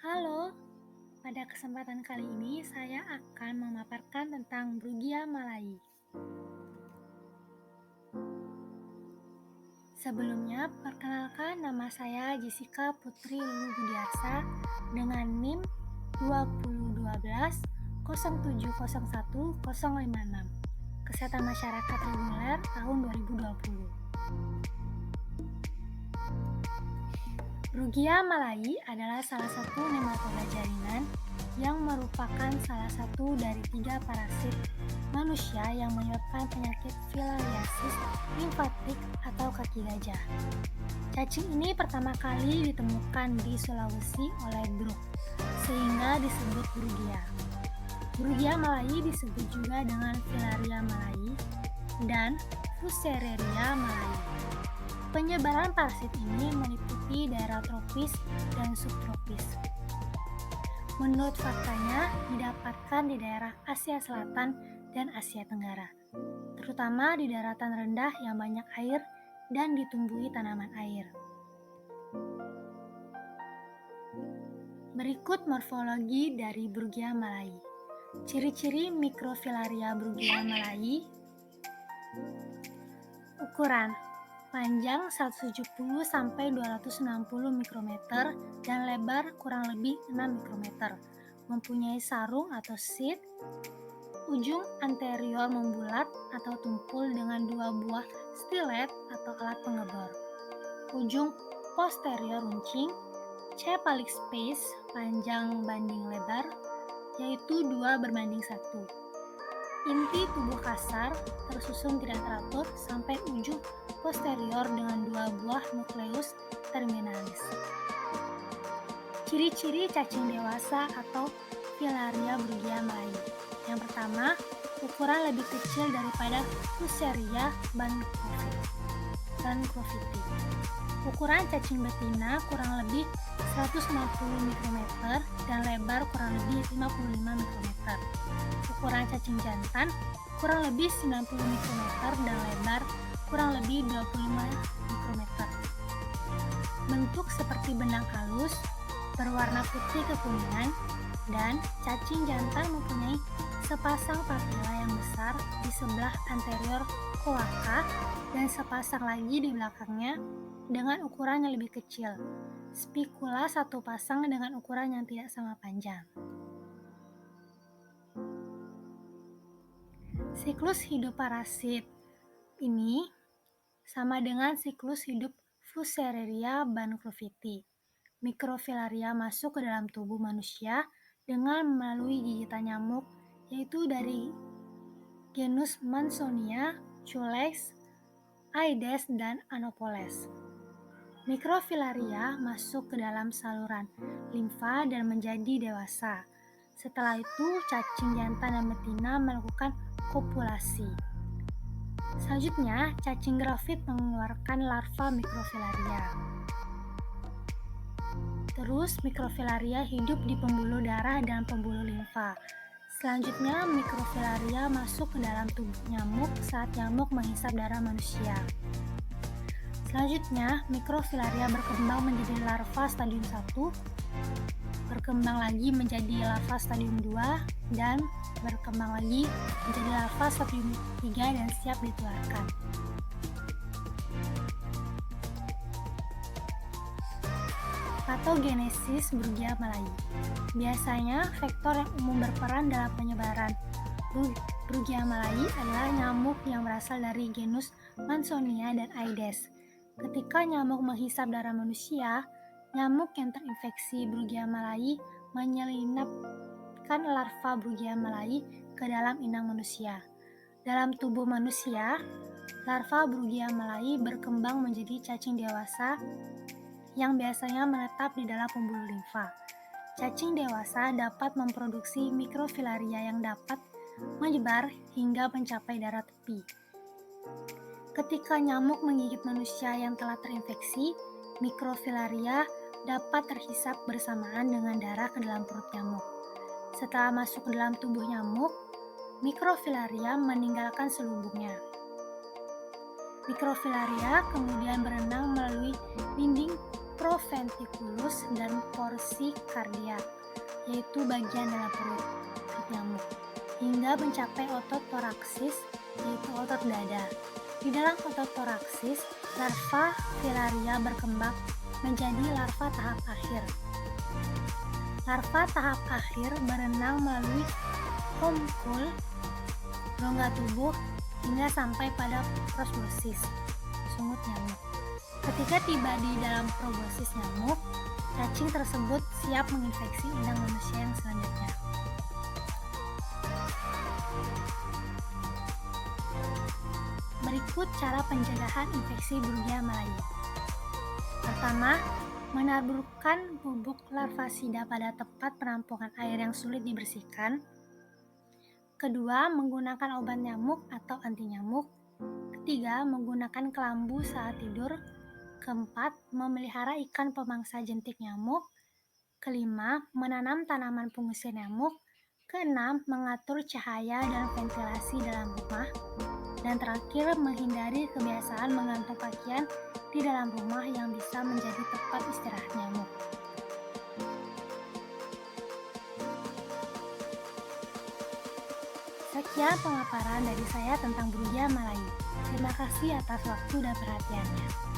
Halo, pada kesempatan kali ini saya akan memaparkan tentang Brugia malayi. Sebelumnya, perkenalkan nama saya Jessica Putri Lulu Budiarsa dengan NIM 2012 0701 056, Kesehatan Masyarakat Reguler tahun 2020. Brugia malayi adalah salah satu nematoda jaringan yang merupakan salah satu dari 3 parasit manusia yang menyebabkan penyakit filariasis limfatik atau kaki gajah. Cacing ini pertama kali ditemukan di Sulawesi oleh Brooke, sehingga disebut Brugia. Brugia malayi disebut juga dengan Filaria malayi dan Fusariaria malayi. Penyebaran parasit ini meliputi daerah tropis dan subtropis. Menurut faktanya, didapatkan di daerah Asia Selatan dan Asia Tenggara, terutama di daratan rendah yang banyak air dan ditumbuhi tanaman air. Berikut morfologi dari Brugia malayi. Ciri-ciri Microfilaria Brugia malayi. Ukuran panjang 170 sampai 260 mikrometer dan lebar kurang lebih 6 mikrometer. Mempunyai sarung atau seed. Ujung anterior membulat atau tumpul dengan 2 buah stilet atau alat pengebor. Ujung posterior runcing. Cephalic space panjang banding lebar, yaitu 2:1. Inti tubuh kasar, tersusun tidak teratur sampai ujung posterior dengan 2 buah nukleus terminalis. Ciri-ciri cacing dewasa atau Filaria Brugia malayi. Yang pertama, ukuran lebih kecil daripada Fusariaria bancroftyi. Ukuran cacing betina kurang lebih 160 mikrometer dan lebar kurang lebih 55 mikrometer. Ukuran cacing jantan kurang lebih 90 mikrometer dan lebar kurang lebih 25 mikrometer. Bentuk seperti benang halus, berwarna putih kekuningan, dan cacing jantan mempunyai sepasang papila yang besar di sebelah anterior kloaka dan sepasang lagi di belakangnya dengan ukuran yang lebih kecil. Spikula satu pasang dengan ukuran yang tidak sama panjang. Siklus hidup parasit ini sama dengan siklus hidup Fusariaria bancroftyi. Microfilaria masuk ke dalam tubuh manusia dengan melalui gigitan nyamuk, yaitu dari genus Mansonia, Culex, Aedes, dan Anopheles. Microfilaria masuk ke dalam saluran limfa dan menjadi dewasa. Setelah itu, cacing jantan dan betina melakukan kopulasi. Selanjutnya, cacing grafit mengeluarkan larva Microfilaria. Terus, Microfilaria hidup di pembuluh darah dan pembuluh limfa. Selanjutnya, Microfilaria masuk ke dalam tubuh nyamuk saat nyamuk menghisap darah manusia. Selanjutnya, Microfilaria berkembang menjadi larva stadium 1, berkembang lagi menjadi larva stadium 2, dan berkembang lagi menjadi larva stadium 3 dan siap ditularkan. Patogenesis Brugia malayi. Biasanya, faktor yang umum berperan dalam penyebaran Brugia malayi adalah nyamuk yang berasal dari genus Mansonia dan Aedes. Ketika nyamuk menghisap darah manusia, nyamuk yang terinfeksi Brugia malayi menyelinapkan larva Brugia malayi ke dalam inang manusia. Dalam tubuh manusia, larva Brugia malayi berkembang menjadi cacing dewasa yang biasanya menetap di dalam pembuluh limfa. Cacing dewasa dapat memproduksi Microfilaria yang dapat menyebar hingga mencapai darah tepi. Ketika nyamuk menggigit manusia yang telah terinfeksi, Microfilaria dapat terhisap bersamaan dengan darah ke dalam perut nyamuk. Setelah masuk ke dalam tubuh nyamuk, Microfilaria meninggalkan selubungnya. Microfilaria kemudian berenang melalui dinding proventriculum uterus dan porsi kardiak, yaitu bagian dalam perut nyamuk, hingga mencapai otot toraksis, yaitu otot dada. Di dalam otot toraksis, larva filaria berkembang menjadi larva tahap akhir. Larva tahap akhir berenang melalui homkul, rongga tubuh, hingga sampai pada proboscis, sungut nyamuk. Ketika tiba di dalam proboscis nyamuk, cacing tersebut siap menginfeksi inang manusia yang selanjutnya. Berikut cara pencegahan infeksi Brugia malayi. Pertama, menaburkan bubuk larvasida pada tempat penampungan air yang sulit dibersihkan. Kedua, menggunakan obat nyamuk atau anti nyamuk. Ketiga, menggunakan kelambu saat tidur. Keempat, memelihara ikan pemangsa jentik nyamuk. Kelima, menanam tanaman pengusir nyamuk. Keenam, mengatur cahaya dan ventilasi dalam rumah. Dan terakhir, menghindari kebiasaan menggantung pakaian di dalam rumah yang bisa menjadi tempat istirahat nyamuk. Sekian pemaparan dari saya tentang Brugia malayi. Terima kasih atas waktu dan perhatiannya.